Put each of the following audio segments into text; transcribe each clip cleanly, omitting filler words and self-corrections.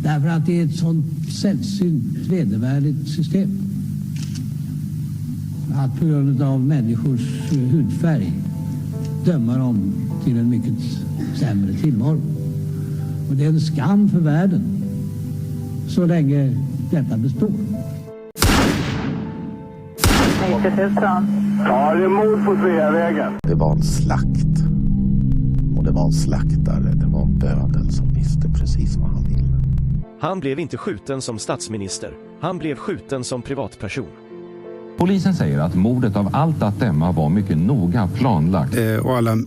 Därför att det är ett sånt sällsynt vedervärdigt system. Att på grund av människors hudfärg döma dem till en mycket sämre tillvaro. Och det är en skam för världen så länge detta består. 90 000. Ja, det är mord på Sveavägen. Det var en slakt. Och det var en slaktare. Det var bödel som visste precis vad han ville. Han blev inte skjuten som statsminister. Han blev skjuten som privatperson. Polisen säger att mordet av allt att döma var mycket noga planlagt. Och alla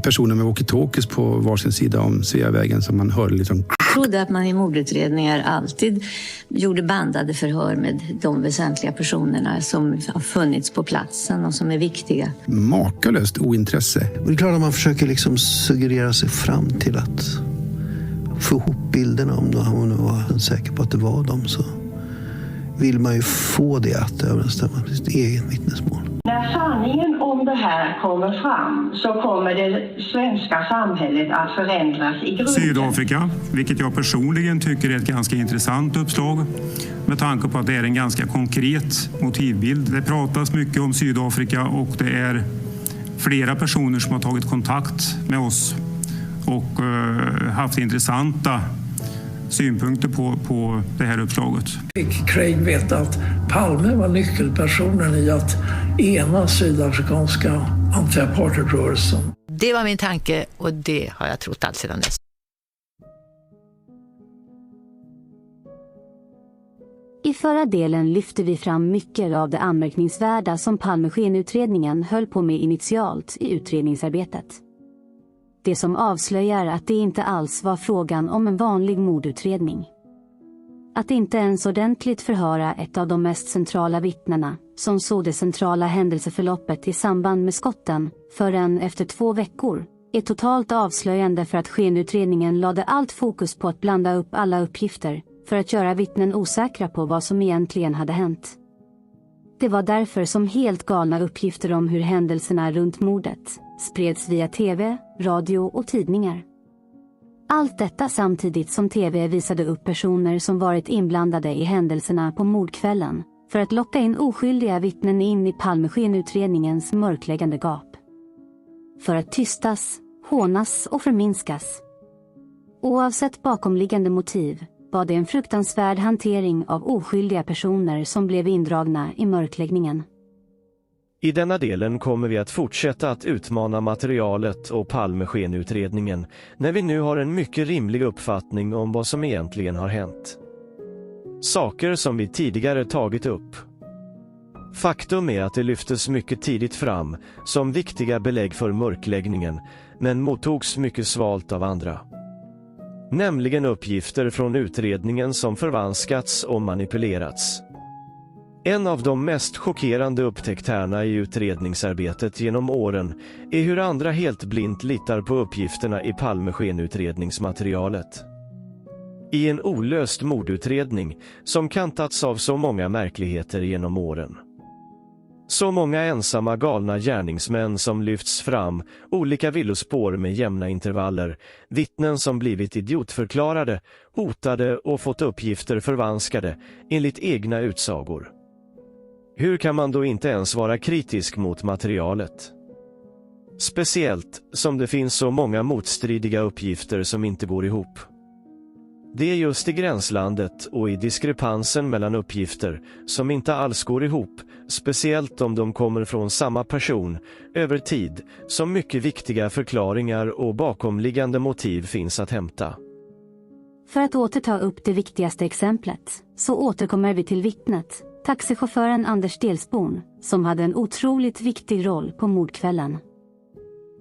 personer med walkie-talkies på varsin sida om Sveavägen som man hörde liksom. Jag trodde att man i mordutredningar alltid gjorde bandade förhör med de väsentliga personerna som har funnits på platsen och som är viktiga. Makalöst ointresse. Och det är klart att man försöker liksom suggerera sig fram till att få ihop bilderna om man var säker på att det var dem, så vill man ju få det att överensstämma med sitt eget vittnesmål. När sanningen om det här kommer fram så kommer det svenska samhället att förändras i grunden. Sydafrika, vilket jag personligen tycker är ett ganska intressant uppslag med tanke på att det är en ganska konkret motivbild. Det pratas mycket om Sydafrika och det är flera personer som har tagit kontakt med oss och haft intressanta synpunkter på det här uppslaget. Fick Craig veta att Palme var nyckelpersonen i att ena sydafrikanska anti-apartheidrörelsen. Det var min tanke och det har jag trott allt sedan dess. I förra delen lyfte vi fram mycket av det anmärkningsvärda som Palmeskenutredningen höll på med initialt i utredningsarbetet. Det som avslöjar att det inte alls var frågan om en vanlig mordutredning. Att inte ens ordentligt förhöra ett av de mest centrala vittnena, som såg det centrala händelseförloppet i samband med skotten, förrän efter 2 veckor, är totalt avslöjande för att skenutredningen lade allt fokus på att blanda upp alla uppgifter, för att göra vittnen osäkra på vad som egentligen hade hänt. Det var därför som helt galna uppgifter om hur händelserna runt mordet spreds via tv, radio och tidningar. Allt detta samtidigt som tv visade upp personer som varit inblandade i händelserna på mordkvällen för att locka in oskyldiga vittnen in i Palmeskenutredningens mörkläggande gap. För att tystas, hånas och förminskas. Oavsett bakomliggande motiv var det en fruktansvärd hantering av oskyldiga personer som blev indragna i mörkläggningen. I denna delen kommer vi att fortsätta att utmana materialet och Palmeskenutredningen när vi nu har en mycket rimlig uppfattning om vad som egentligen har hänt. Saker som vi tidigare tagit upp. Faktum är att det lyftes mycket tidigt fram som viktiga belägg för mörkläggningen, men mottogs mycket svalt av andra. Nämligen uppgifter från utredningen som förvanskats och manipulerats. En av de mest chockerande upptäckterna i utredningsarbetet genom åren är hur andra helt blint litar på uppgifterna i Palmeskenutredningsmaterialet. I en olöst mordutredning som kantats av så många märkligheter genom åren. Så många ensamma galna gärningsmän som lyfts fram, olika villospår med jämna intervaller, vittnen som blivit idiotförklarade, hotade och fått uppgifter förvanskade enligt egna utsagor. Hur kan man då inte ens vara kritisk mot materialet? Speciellt som det finns så många motstridiga uppgifter som inte går ihop. Det är just i gränslandet och i diskrepansen mellan uppgifter som inte alls går ihop, speciellt om de kommer från samma person, över tid, som mycket viktiga förklaringar och bakomliggande motiv finns att hämta. För att återta upp det viktigaste exemplet, så återkommer vi till vittnet, taxichauffören Anders Delsborn, som hade en otroligt viktig roll på mordkvällen.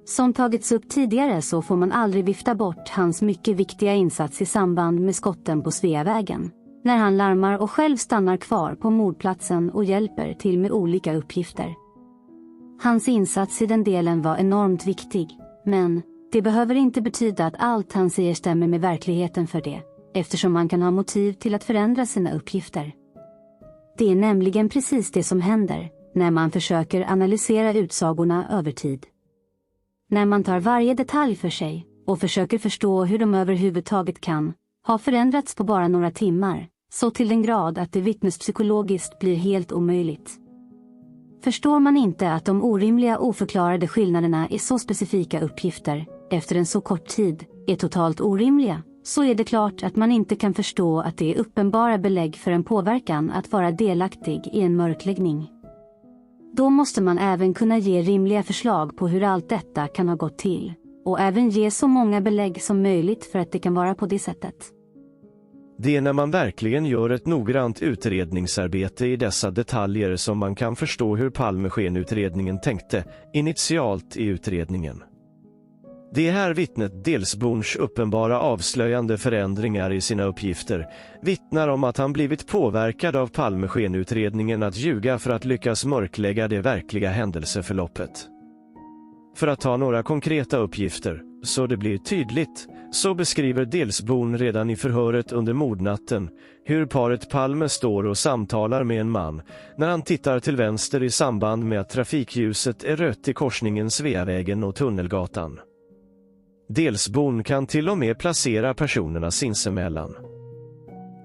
Som tagits upp tidigare så får man aldrig vifta bort hans mycket viktiga insats i samband med skotten på Sveavägen, när han larmar och själv stannar kvar på mordplatsen och hjälper till med olika uppgifter. Hans insats i den delen var enormt viktig, men det behöver inte betyda att allt han säger stämmer med verkligheten för det, eftersom man kan ha motiv till att förändra sina uppgifter. Det är nämligen precis det som händer när man försöker analysera utsagorna över tid. När man tar varje detalj för sig och försöker förstå hur de överhuvudtaget kan har förändrats på bara några timmar, så till den grad att det vittnespsykologiskt blir helt omöjligt. Förstår man inte att de orimliga oförklarade skillnaderna i så specifika uppgifter, efter en så kort tid, är totalt orimliga, så är det klart att man inte kan förstå att det är uppenbara belägg för en påverkan att vara delaktig i en mörkläggning. Då måste man även kunna ge rimliga förslag på hur allt detta kan ha gått till, och även ge så många belägg som möjligt för att det kan vara på det sättet. Det är när man verkligen gör ett noggrant utredningsarbete i dessa detaljer som man kan förstå hur Palmeskenutredningen tänkte initialt i utredningen. Det är här vittnet Delsborns uppenbara avslöjande förändringar i sina uppgifter vittnar om att han blivit påverkad av Palmeskenutredningen att ljuga för att lyckas mörklägga det verkliga händelseförloppet. För att ta några konkreta uppgifter, så det blir tydligt, så beskriver Delsborn redan i förhöret under mordnatten hur paret Palme står och samtalar med en man när han tittar till vänster i samband med att trafikljuset är rött i korsningen Sveavägen och Tunnelgatan. Delsborn kan till och med placera personerna sinsemellan.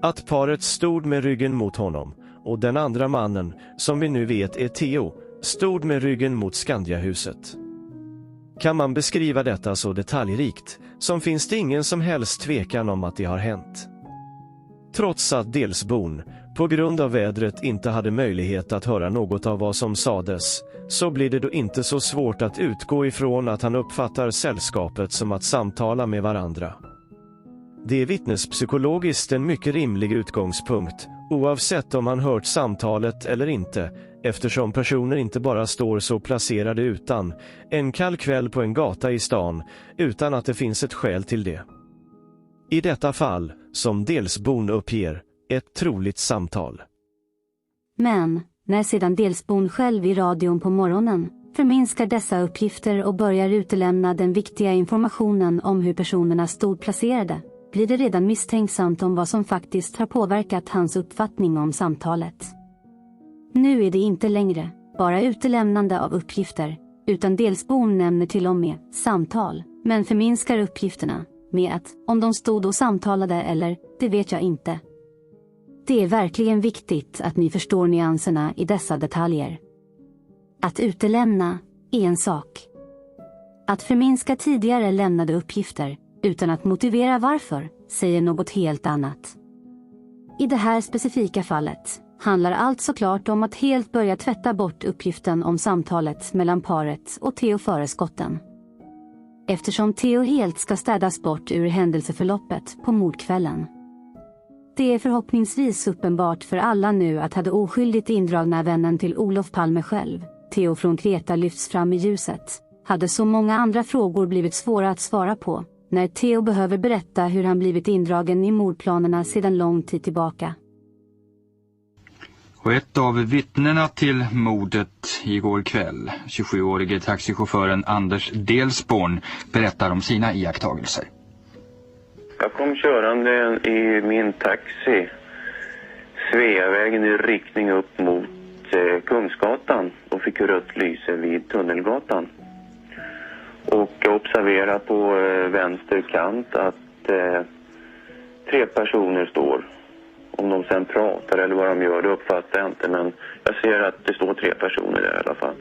Att paret stod med ryggen mot honom och den andra mannen, som vi nu vet är Theo, stod med ryggen mot Skandiahuset. Kan man beskriva detta så detaljrikt, som finns det ingen som helst tvekan om att det har hänt. Trots att Delsborn, på grund av vädret, inte hade möjlighet att höra något av vad som sades, så blir det då inte så svårt att utgå ifrån att han uppfattar sällskapet som att samtala med varandra. Det är vittnespsykologiskt en mycket rimlig utgångspunkt, oavsett om han hört samtalet eller inte, eftersom personer inte bara står så placerade utan en kall kväll på en gata i stan utan att det finns ett skäl till det. I detta fall, som Delsborn uppger, ett troligt samtal. Men, när sedan Delsborn själv i radion på morgonen förminskar dessa uppgifter och börjar utelämna den viktiga informationen om hur personerna stod placerade, blir det redan misstänksamt om vad som faktiskt har påverkat hans uppfattning om samtalet. Nu är det inte längre bara utelämnande av uppgifter, utan Delsborn nämner till och med samtal, men förminskar uppgifterna med att om de stod och samtalade eller, det vet jag inte. Det är verkligen viktigt att ni förstår nyanserna i dessa detaljer. Att utelämna är en sak. Att förminska tidigare lämnade uppgifter utan att motivera varför säger något helt annat. I det här specifika fallet handlar allt såklart om att helt börja tvätta bort uppgiften om samtalet mellan paret och Theo före skotten. Eftersom Theo helt ska städas bort ur händelseförloppet på mordkvällen. Det är förhoppningsvis uppenbart för alla nu att hade oskyldigt indragna vännen till Olof Palme själv, Theo från Kreta, lyfts fram i ljuset, hade så många andra frågor blivit svåra att svara på, när Theo behöver berätta hur han blivit indragen i mordplanerna sedan lång tid tillbaka. Och ett av vittnena till mordet igår kväll, 27-årige taxichauffören Anders Delsborn, berättar om sina iakttagelser. Jag kom körande i min taxi Sveavägen i riktning upp mot Kungsgatan och fick rött lyse vid Tunnelgatan. Och jag observerade på vänster kant att 3 personer står. Om de sen pratar eller vad de gör, det uppfattar jag inte, men jag ser att det står 3 personer där i alla fall.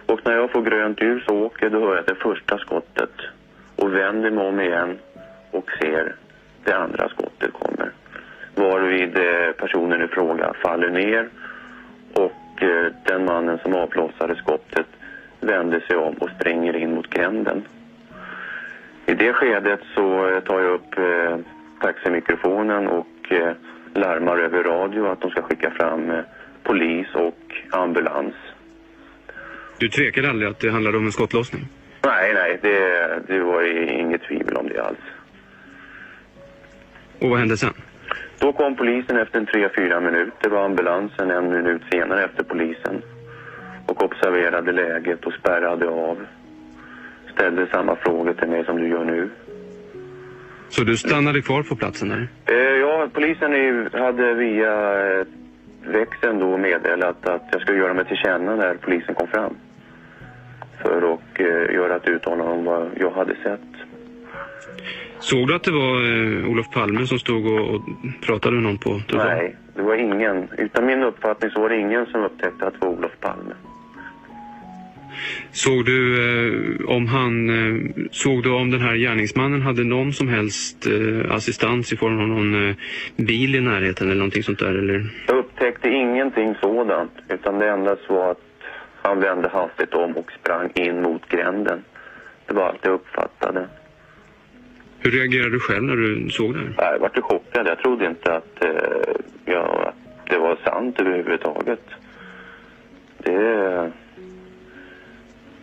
Och när jag får grönt ljus och åker, då hör jag det första skottet och vänder mig om igen och ser det andra skottet kommer. Varvid personen i fråga faller ner och den mannen som avlossade skottet vänder sig om och springer in mot gränden. I det skedet så tar jag upp taximikrofonen och larmar över radio att de ska skicka fram polis och ambulans. Du tvekade aldrig att det handlade om en skottlossning? Nej, det var inget tvivel om det alls. Och vad hände sen? Då kom polisen efter 3-4 minuter, var ambulansen 1 minut senare efter polisen. Och observerade läget och spärrade av. Ställde samma frågor till mig som du gör nu. Så du stannade kvar på platsen där? Ja, polisen hade via växeln då meddelat att jag skulle göra mig till känna när polisen kom fram. För att göra ett uttalande om vad jag hade sett. Såg du att det var Olof Palme som stod och pratade med någon på telefon? Nej, det var ingen. Utan min uppfattning så var det ingen som upptäckte att det var Olof Palme. Såg du om den här gärningsmannen hade någon som helst assistans i form av någon bil i närheten eller någonting sånt där? Eller? Jag upptäckte ingenting sådant, utan det enda var att han vände hastigt om och sprang in mot gränden. Det var allt jag uppfattade. Hur reagerade du själv när du såg det här? Jag var chockad. Jag trodde inte att det var sant överhuvudtaget.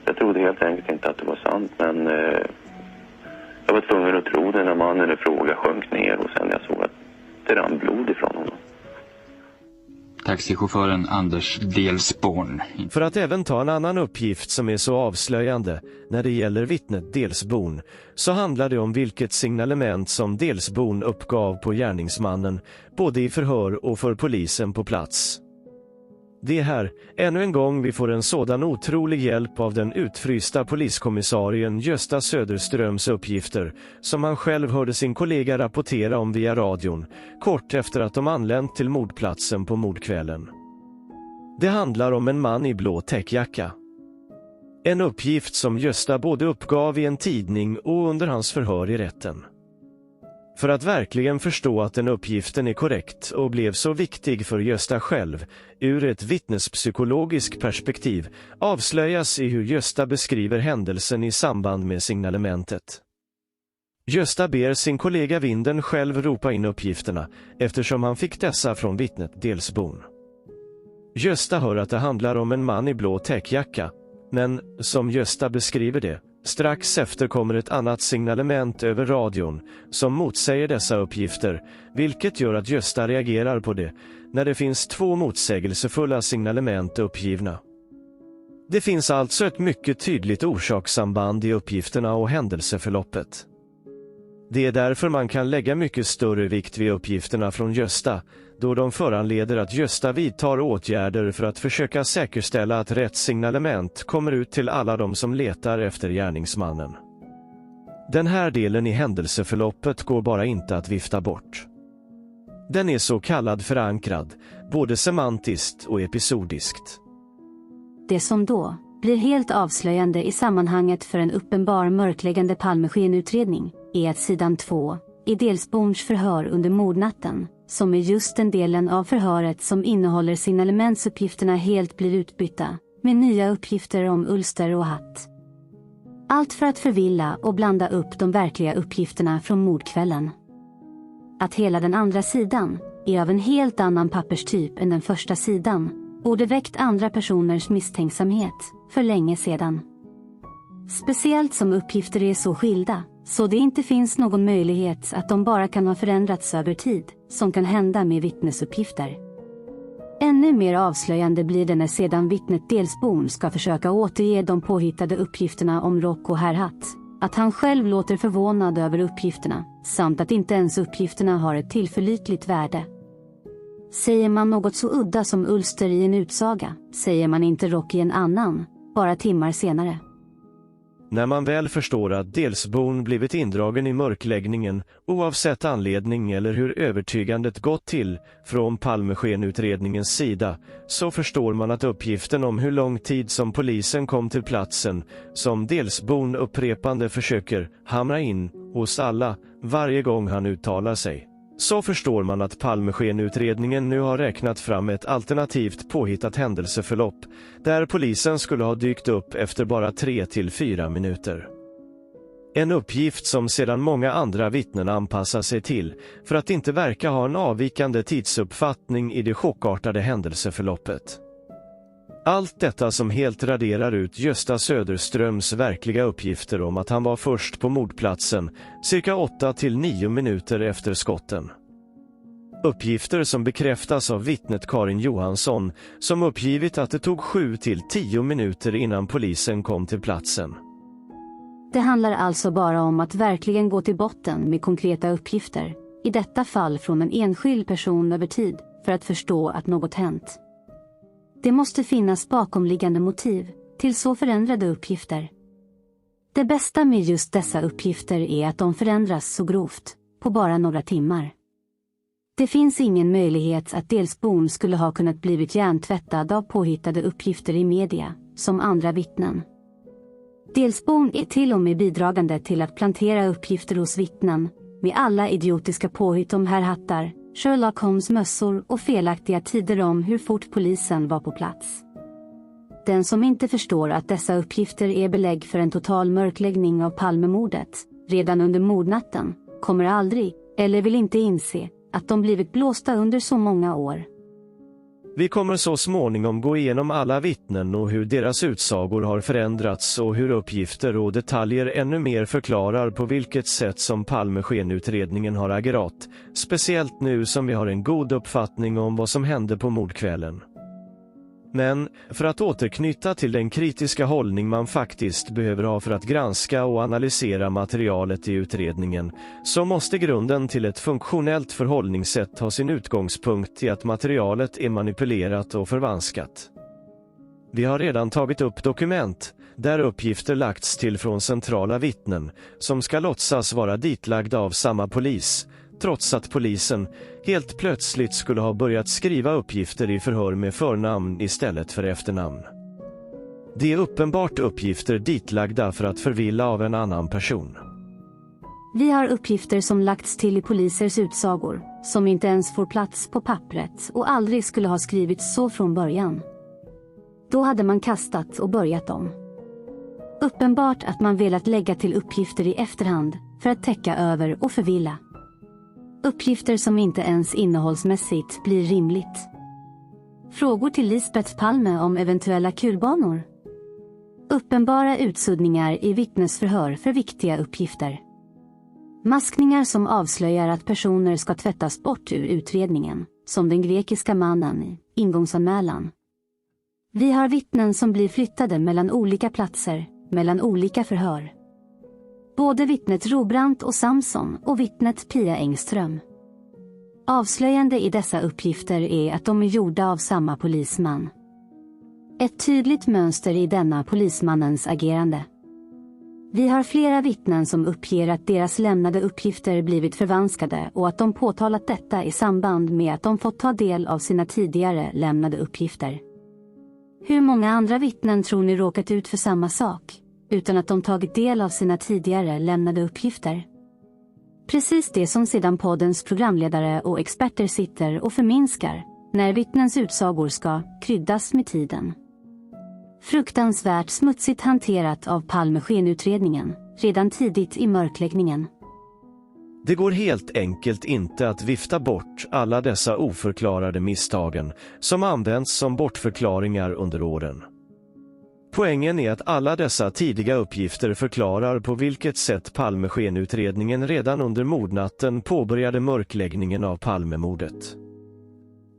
Jag trodde helt enkelt inte att det var sant, men jag var tvungen att tro det när mannen i fråga sjönk ner och sen jag såg att det rann blod ifrån honom. Taxichauffören Anders Delsborn. För att även ta en annan uppgift som är så avslöjande när det gäller vittnet Delsborn, så handlar det om vilket signalement som Delsborn uppgav på gärningsmannen, både i förhör och för polisen på plats. Det är här, ännu en gång, vi får en sådan otrolig hjälp av den utfrysta poliskommissarien Gösta Söderströms uppgifter, som han själv hörde sin kollega rapportera om via radion, kort efter att de anlänt till mordplatsen på mordkvällen. Det handlar om en man i blå täckjacka. En uppgift som Gösta både uppgav i en tidning och under hans förhör i rätten. För att verkligen förstå att den uppgiften är korrekt och blev så viktig för Gösta själv, ur ett vittnespsykologiskt perspektiv, avslöjas i hur Gösta beskriver händelsen i samband med signalementet. Gösta ber sin kollega Vinden själv ropa in uppgifterna, eftersom han fick dessa från vittnet Delsborn. Gösta hör att det handlar om en man i blå täckjacka, men som Gösta beskriver det, strax efter kommer ett annat signalement över radion som motsäger dessa uppgifter, vilket gör att Gösta reagerar på det när det finns två motsägelsefulla signalement uppgivna. Det finns alltså ett mycket tydligt orsakssamband i uppgifterna och händelseförloppet. Det är därför man kan lägga mycket större vikt vid uppgifterna från Gösta, då de föranleder att Gösta vidtar åtgärder för att försöka säkerställa att rätt signalement kommer ut till alla de som letar efter gärningsmannen. Den här delen i händelseförloppet går bara inte att vifta bort. Den är så kallad förankrad, både semantiskt och episodiskt. Det som då blir helt avslöjande i sammanhanget för en uppenbar mörkläggande Palmeskenutredning är att sidan 2 i Delsborns förhör under mordnatten, som är just den delen av förhöret som innehåller signalementsuppgifterna, helt blir utbytta med nya uppgifter om Ulster och hatt. Allt för att förvilla och blanda upp de verkliga uppgifterna från mordkvällen. Att hela den andra sidan är av en helt annan papperstyp än den första sidan borde väckt andra personers misstänksamhet för länge sedan. Speciellt som uppgifter är så skilda, så det inte finns någon möjlighet att de bara kan ha förändrats över tid, som kan hända med vittnesuppgifter. Ännu mer avslöjande blir det när sedan vittnet Delsborn ska försöka återge de påhittade uppgifterna om rock och herrhatt, att han själv låter förvånad över uppgifterna, samt att inte ens uppgifterna har ett tillförlitligt värde. Säger man något så udda som Ulster i en utsaga, säger man inte rock i en annan, bara timmar senare. När man väl förstår att Delsborn blivit indragen i mörkläggningen, oavsett anledning eller hur övertygandet gått till från Palmeskenutredningens sida, så förstår man att uppgiften om hur lång tid som polisen kom till platsen, som Delsborn upprepande försöker hamra in hos alla varje gång han uttalar sig, så förstår man att Palmeskenutredningen nu har räknat fram ett alternativt påhittat händelseförlopp där polisen skulle ha dykt upp efter bara 3 till 4 minuter. En uppgift som sedan många andra vittnen anpassar sig till för att inte verka ha en avvikande tidsuppfattning i det chockartade händelseförloppet. Allt detta som helt raderar ut Gösta Söderströms verkliga uppgifter om att han var först på mordplatsen cirka 8 till 9 minuter efter skotten. Uppgifter som bekräftas av vittnet Karin Johansson, som uppgivit att det tog 7 till 10 minuter innan polisen kom till platsen. Det handlar alltså bara om att verkligen gå till botten med konkreta uppgifter, i detta fall från en enskild person över tid, för att förstå att något hänt. Det måste finnas bakomliggande motiv till så förändrade uppgifter. Det bästa med just dessa uppgifter är att de förändras så grovt, på bara några timmar. Det finns ingen möjlighet att Delsbon skulle ha kunnat blivit hjärntvättad av påhittade uppgifter i media, som andra vittnen. Delsbon är till och med bidragande till att plantera uppgifter hos vittnen, med alla idiotiska påhitt om herrhattar, Sherlock Holmes mössor och felaktiga tider om hur fort polisen var på plats. Den som inte förstår att dessa uppgifter är belägg för en total mörkläggning av Palmemordet, redan under mordnatten, kommer aldrig, eller vill inte inse, att de blivit blåsta under så många år. Vi kommer så småningom gå igenom alla vittnen och hur deras utsagor har förändrats och hur uppgifter och detaljer ännu mer förklarar på vilket sätt som Palmeskenutredningen har agerat, speciellt nu som vi har en god uppfattning om vad som hände på mordkvällen. Men, för att återknyta till den kritiska hållning man faktiskt behöver ha för att granska och analysera materialet i utredningen, så måste grunden till ett funktionellt förhållningssätt ha sin utgångspunkt i att materialet är manipulerat och förvanskat. Vi har redan tagit upp dokument, där uppgifter lagts till från centrala vittnen, som ska låtsas vara ditlagda av samma polis, trots att polisen helt plötsligt skulle ha börjat skriva uppgifter i förhör med förnamn istället för efternamn. Det är uppenbart uppgifter ditlagda för att förvilla av en annan person. Vi har uppgifter som lagts till i polisers utsagor, som inte ens får plats på pappret och aldrig skulle ha skrivits så från början. Då hade man kastat och börjat om. Uppenbart att man velat lägga till uppgifter i efterhand för att täcka över och förvilla. Uppgifter som inte ens innehållsmässigt blir rimligt. Frågor till Lisbeth Palme om eventuella kulbanor. Uppenbara utsuddningar i vittnesförhör för viktiga uppgifter. Maskningar som avslöjar att personer ska tvättas bort ur utredningen, som den grekiska mannen i ingångsanmälan. Vi har vittnen som blir flyttade mellan olika platser, mellan olika förhör. Både vittnet Robrant och Samson och vittnet Pia Engström. Avslöjande i dessa uppgifter är att de är gjorda av samma polisman. Ett tydligt mönster i denna polismannens agerande. Vi har flera vittnen som uppger att deras lämnade uppgifter blivit förvanskade och att de påtalat detta i samband med att de fått ta del av sina tidigare lämnade uppgifter. Hur många andra vittnen tror ni råkat ut för samma sak, utan att de tagit del av sina tidigare lämnade uppgifter? Precis det som sedan poddens programledare och experter sitter och förminskar, när vittnens utsagor ska kryddas med tiden. Fruktansvärt smutsigt hanterat av Palmeskenutredningen, redan tidigt i mörkläggningen. Det går helt enkelt inte att vifta bort alla dessa oförklarade misstagen som används som bortförklaringar under åren. Poängen är att alla dessa tidiga uppgifter förklarar på vilket sätt Palmeskenutredningen redan under mordnatten påbörjade mörkläggningen av Palmemordet.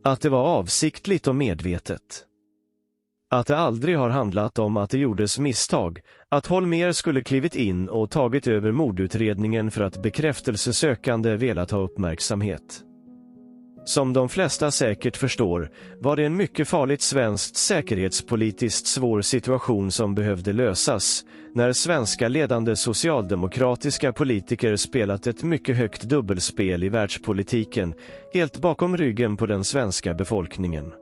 Att det var avsiktligt och medvetet. Att det aldrig har handlat om att det gjordes misstag, att Holmér skulle klivit in och tagit över mordutredningen för att bekräftelsesökande velat ha uppmärksamhet. Som de flesta säkert förstår var det en mycket farligt svenskt säkerhetspolitiskt svår situation som behövde lösas, när svenska ledande socialdemokratiska politiker spelat ett mycket högt dubbelspel i världspolitiken, helt bakom ryggen på den svenska befolkningen.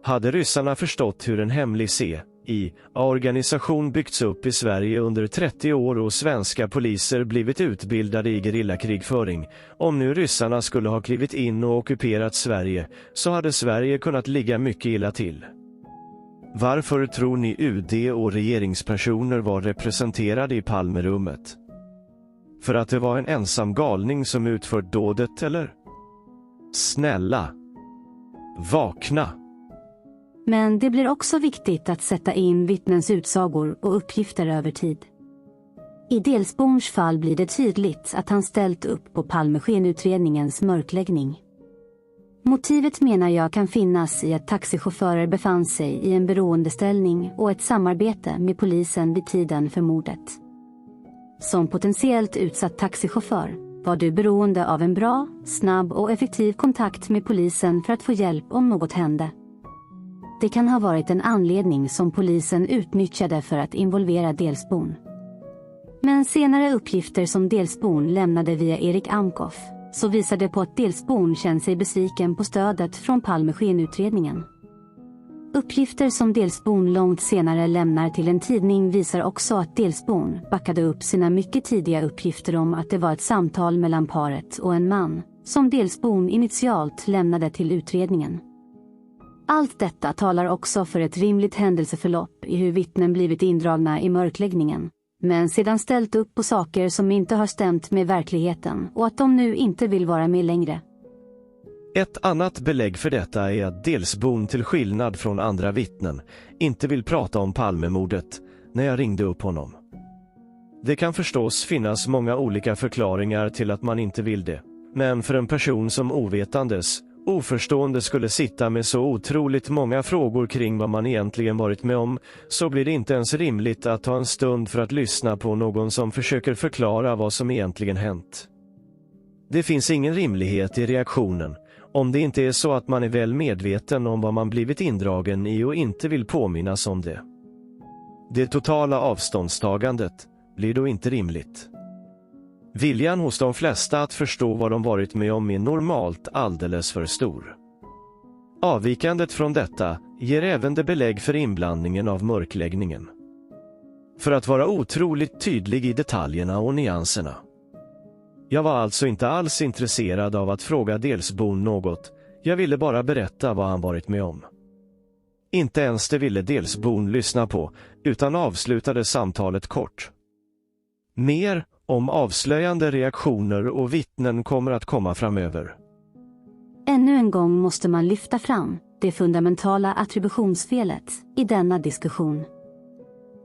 Hade ryssarna förstått hur en hemlig CIA-organisation byggts upp i Sverige under 30 år och svenska poliser blivit utbildade i gerillakrigföring, om nu ryssarna skulle ha klivit in och ockuperat Sverige, så hade Sverige kunnat ligga mycket illa till. Varför tror ni UD och regeringspersoner var representerade i Palmerummet? För att det var en ensam galning som utfört dådet, eller? Snälla! Vakna! Men det blir också viktigt att sätta in vittnens utsagor och uppgifter över tid. I Delsbons fall blir det tydligt att han ställt upp på Palmeskenutredningens mörkläggning. Motivet menar jag kan finnas i att taxichaufförer befann sig i en beroendeställning och ett samarbete med polisen vid tiden för mordet. Som potentiellt utsatt taxichaufför var du beroende av en bra, snabb och effektiv kontakt med polisen för att få hjälp om något hände. Det kan ha varit en anledning som polisen utnyttjade för att involvera Delsbon. Men senare uppgifter som Delsbon lämnade via Erik Amkoff så visade på att Delsbon kände sig besviken på stödet från Palmeskenutredningen. Uppgifter som Delsbon långt senare lämnar till en tidning visar också att Delsbon backade upp sina mycket tidiga uppgifter om att det var ett samtal mellan paret och en man som Delsbon initialt lämnade till utredningen. Allt detta talar också för ett rimligt händelseförlopp i hur vittnen blivit indragna i mörkläggningen, men sedan ställt upp på saker som inte har stämt med verkligheten och att de nu inte vill vara med längre. Ett annat belägg för detta är att Delsbon till skillnad från andra vittnen inte vill prata om Palmemordet när jag ringde upp honom. Det kan förstås finnas många olika förklaringar till att man inte vill det, men för en person som ovetandes, oförstående skulle sitta med så otroligt många frågor kring vad man egentligen varit med om, så blir det inte ens rimligt att ta en stund för att lyssna på någon som försöker förklara vad som egentligen hänt. Det finns ingen rimlighet i reaktionen, om det inte är så att man är väl medveten om vad man blivit indragen i och inte vill påminnas om det. Det totala avståndstagandet blir då inte rimligt. Viljan hos de flesta att förstå vad de varit med om är normalt alldeles för stor. Avvikandet från detta ger även det belägg för inblandningen av mörkläggningen. För att vara otroligt tydlig i detaljerna och nyanserna. Jag var alltså inte alls intresserad av att fråga Delsbon något, jag ville bara berätta vad han varit med om. Inte ens det ville Delsbon lyssna på, utan avslutade samtalet kort. Mer om avslöjande reaktioner och vittnen kommer att komma framöver. Ännu en gång måste man lyfta fram det fundamentala attributionsfelet i denna diskussion.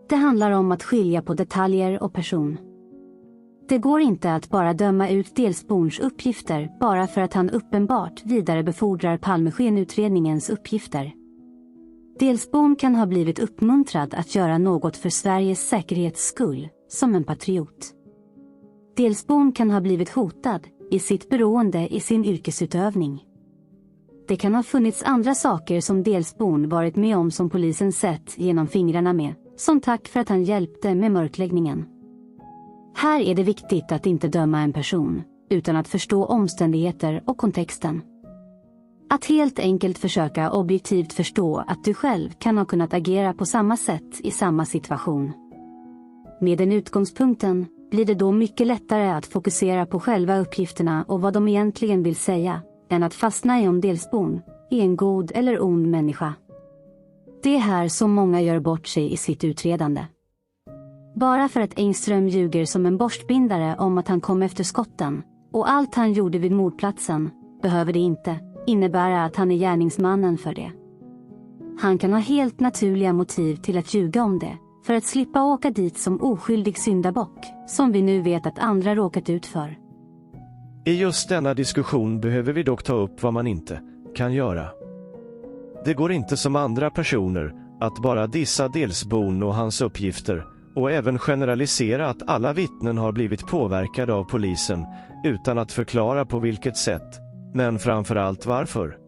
Det handlar om att skilja på detaljer och person. Det går inte att bara döma ut Delsbons uppgifter bara för att han uppenbart vidarebefordrar Palmeskenutredningens uppgifter. Delsbon kan ha blivit uppmuntrad att göra något för Sveriges säkerhets skull, som en patriot. Delsbon kan ha blivit hotad i sitt beroende i sin yrkesutövning. Det kan ha funnits andra saker som Delsbon varit med om som polisen sett genom fingrarna med, som tack för att han hjälpte med mörkläggningen. Här är det viktigt att inte döma en person, utan att förstå omständigheter och kontexten. Att helt enkelt försöka objektivt förstå att du själv kan ha kunnat agera på samma sätt i samma situation. Med den utgångspunkten blir det då mycket lättare att fokusera på själva uppgifterna och vad de egentligen vill säga, än att fastna i om Delsbon är en god eller ond människa. Det är här som många gör bort sig i sitt utredande. Bara för att Engström ljuger som en borstbindare om att han kom efter skotten och allt han gjorde vid mordplatsen, behöver det inte innebära att han är gärningsmannen för det. Han kan ha helt naturliga motiv till att ljuga om det, för att slippa åka dit som oskyldig syndabock, som vi nu vet att andra råkat ut för. I just denna diskussion behöver vi dock ta upp vad man inte kan göra. Det går inte som andra personer att bara dissa Delsbon och hans uppgifter och även generalisera att alla vittnen har blivit påverkade av polisen utan att förklara på vilket sätt, men framförallt varför.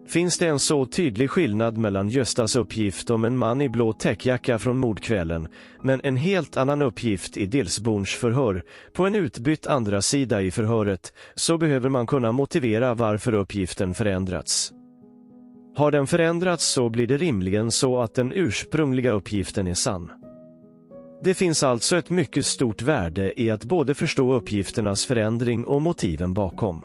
Finns det en så tydlig skillnad mellan Göstas uppgift om en man i blå täckjacka från mordkvällen, men en helt annan uppgift i Delsbons förhör på en utbytt andra sida i förhöret, så behöver man kunna motivera varför uppgiften förändrats. Har den förändrats så blir det rimligen så att den ursprungliga uppgiften är sann. Det finns alltså ett mycket stort värde i att både förstå uppgifternas förändring och motiven bakom.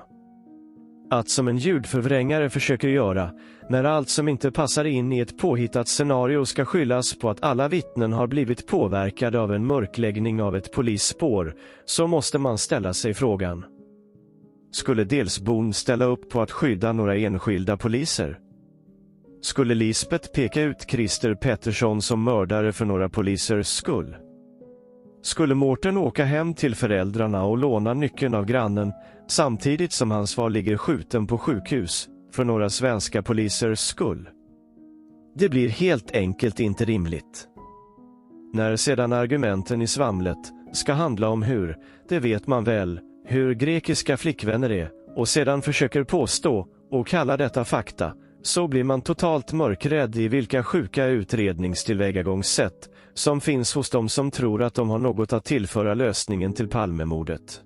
Att som en ljudförvrängare försöker göra, när allt som inte passar in i ett påhittat scenario ska skyllas på att alla vittnen har blivit påverkade av en mörkläggning av ett polisspår, så måste man ställa sig frågan. Skulle Delsbon ställa upp på att skydda några enskilda poliser? Skulle Lisbeth peka ut Christer Pettersson som mördare för några polisers skull? Skulle Mårten åka hem till föräldrarna och låna nyckeln av grannen samtidigt som hans far ligger skjuten på sjukhus för några svenska polisers skull? Det blir helt enkelt inte rimligt. När sedan argumenten i svamlet ska handla om hur, det vet man väl, hur grekiska flickvänner är och sedan försöker påstå och kalla detta fakta, så blir man totalt mörkrädd i vilka sjuka utredningstillvägagångssätt som finns hos de som tror att de har något att tillföra lösningen till Palmemordet.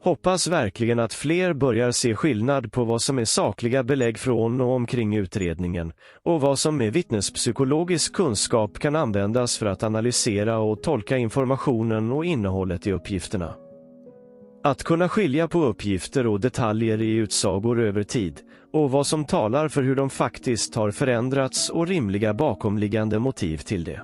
Hoppas verkligen att fler börjar se skillnad på vad som är sakliga belägg från och omkring utredningen och vad som med vittnespsykologisk kunskap kan användas för att analysera och tolka informationen och innehållet i uppgifterna. Att kunna skilja på uppgifter och detaljer i utsagor över tid och vad som talar för hur de faktiskt har förändrats och rimliga bakomliggande motiv till det.